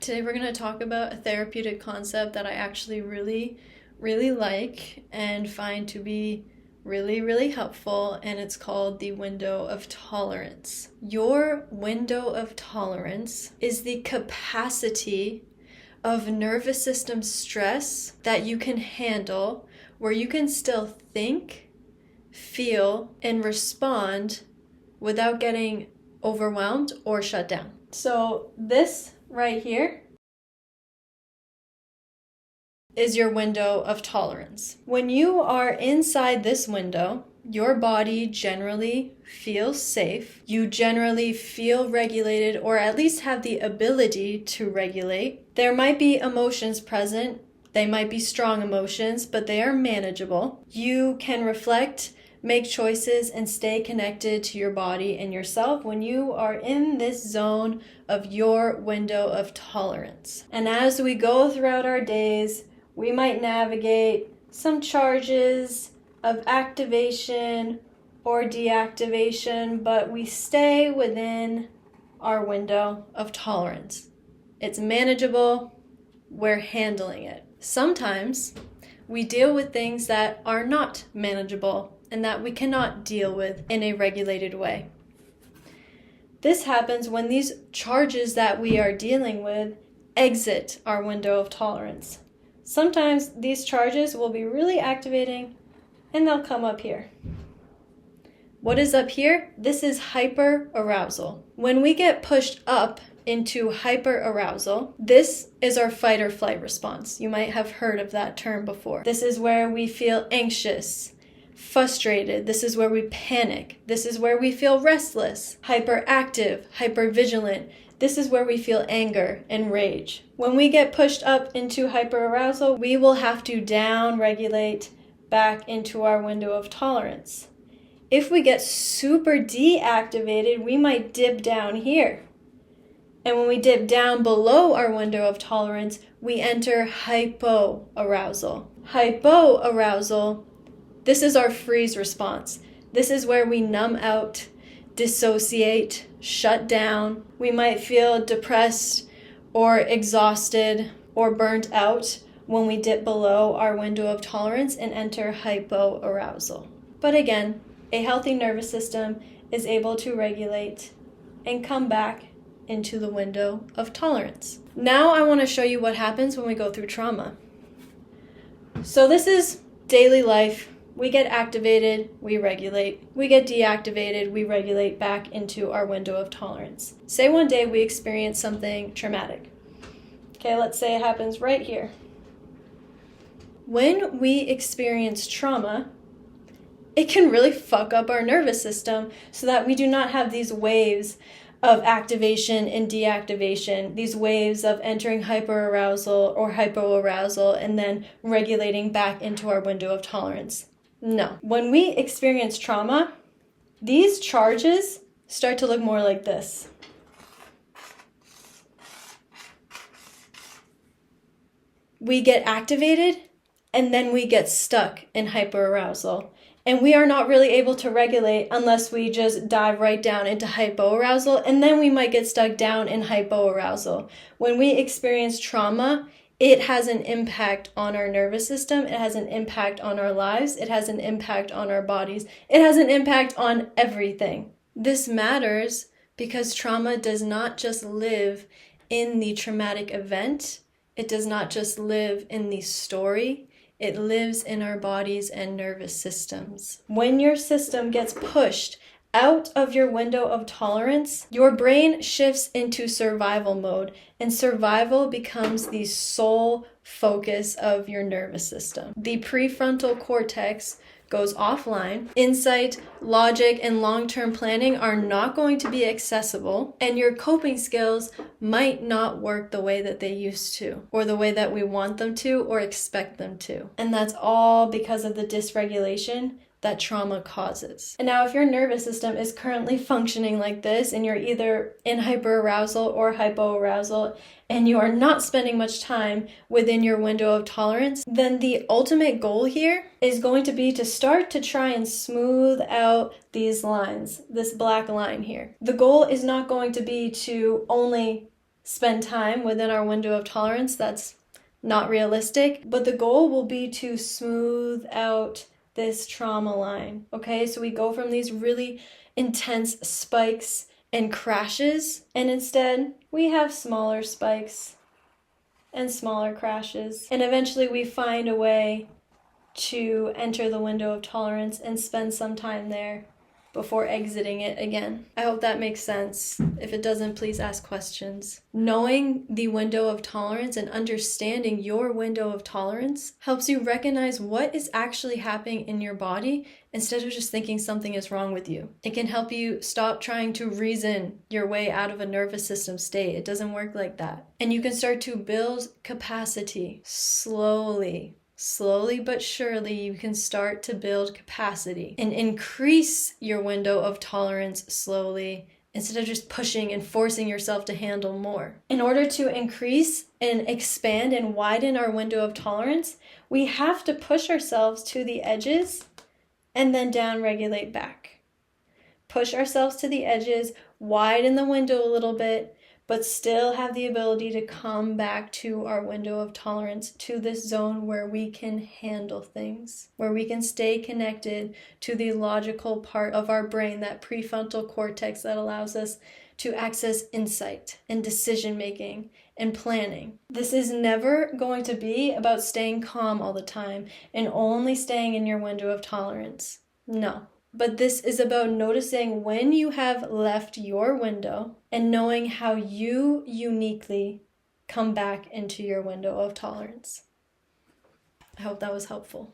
Today we're going to talk about a therapeutic concept that I actually really like and find to be really helpful, and it's called the window of tolerance. Your window of tolerance is the capacity of nervous system stress that you can handle, where you can still think, feel, and respond without getting overwhelmed or shut down. So this right here is your window of tolerance. When you are inside this window, your body generally feels safe. You generally feel regulated, or at least have the ability to regulate. There might be emotions present. They might be strong emotions, but they are manageable. You can reflect, make choices, and stay connected to your body and yourself when you are in this zone of your window of tolerance. And as we go throughout our days, we might navigate some charges of activation or deactivation, but we stay within our window of tolerance. It's manageable. We're handling it. Sometimes we deal with things that are not manageable and that we cannot deal with in a regulated way. This happens when these charges that we are dealing with exit our window of tolerance. Sometimes these charges will be really activating and they'll come up here. What is up here? This is hyperarousal. When we get pushed up into hyperarousal, this is our fight or flight response. You might have heard of that term before. This is where we feel anxious, frustrated. This is where we panic. This is where we feel restless, hyperactive, hypervigilant. This is where we feel anger and rage. When we get pushed up into hyperarousal, we will have to down-regulate back into our window of tolerance. If we get super deactivated, we might dip down here. And when we dip down below our window of tolerance, we enter hypoarousal. Hypoarousal, this is our freeze response. This is where we numb out, dissociate, shut down. We might feel depressed or exhausted or burnt out when we dip below our window of tolerance and enter hypoarousal. But again, a healthy nervous system is able to regulate and come back into the window of tolerance. Now I want to show you what happens when we go through trauma. So this is daily life. We get activated, we regulate. We get deactivated, we regulate back into our window of tolerance. Say one day we experience something traumatic. Okay, let's say it happens right here. When we experience trauma, it can really fuck up our nervous system so that we do not have these waves of activation and deactivation, these waves of entering hyperarousal or hypoarousal and then regulating back into our window of tolerance. No. When we experience trauma, these charges start to look more like this. We get activated and then we get stuck in hyperarousal. And we are not really able to regulate unless we just dive right down into hypoarousal, and then we might get stuck down in hypoarousal. When we experience trauma, it has an impact on our nervous system. It has an impact on our lives. It has an impact on our bodies. It has an impact on everything. This matters because trauma does not just live in the traumatic event. It does not just live in the story. It lives in our bodies and nervous systems. When your system gets pushed out of your window of tolerance, your brain shifts into survival mode, and survival becomes the sole focus of your nervous system. The prefrontal cortex goes offline. Insight, logic, and long-term planning are not going to be accessible, and your coping skills might not work the way that they used to, or the way that we want them to or expect them to. And that's all because of the dysregulation that trauma causes. And now if your nervous system is currently functioning like this and you're either in hyperarousal or hypoarousal and you are not spending much time within your window of tolerance, then the ultimate goal here is going to be to start to try and smooth out these lines, this black line here. The goal is not going to be to only spend time within our window of tolerance. That's not realistic, but the goal will be to smooth out this trauma line. Okay, so we go from these really intense spikes and crashes, and instead we have smaller spikes and smaller crashes, and eventually we find a way to enter the window of tolerance and spend some time there before exiting it again. I hope that makes sense. If it doesn't, please ask questions. Knowing the window of tolerance and understanding your window of tolerance helps you recognize what is actually happening in your body instead of just thinking something is wrong with you. It can help you stop trying to reason your way out of a nervous system state. It doesn't work like that. And you can start to build capacity slowly. Slowly but surely, you can start to build capacity and increase your window of tolerance slowly instead of just pushing and forcing yourself to handle more. In order to increase and expand and widen our window of tolerance, we have to push ourselves to the edges and then down-regulate back. Push ourselves to the edges, widen the window a little bit, but still have the ability to come back to our window of tolerance, to this zone where we can handle things, where we can stay connected to the logical part of our brain, that prefrontal cortex that allows us to access insight and decision-making and planning. This is never going to be about staying calm all the time and only staying in your window of tolerance. No. But this is about noticing when you have left your window and knowing how you uniquely come back into your window of tolerance. I hope that was helpful.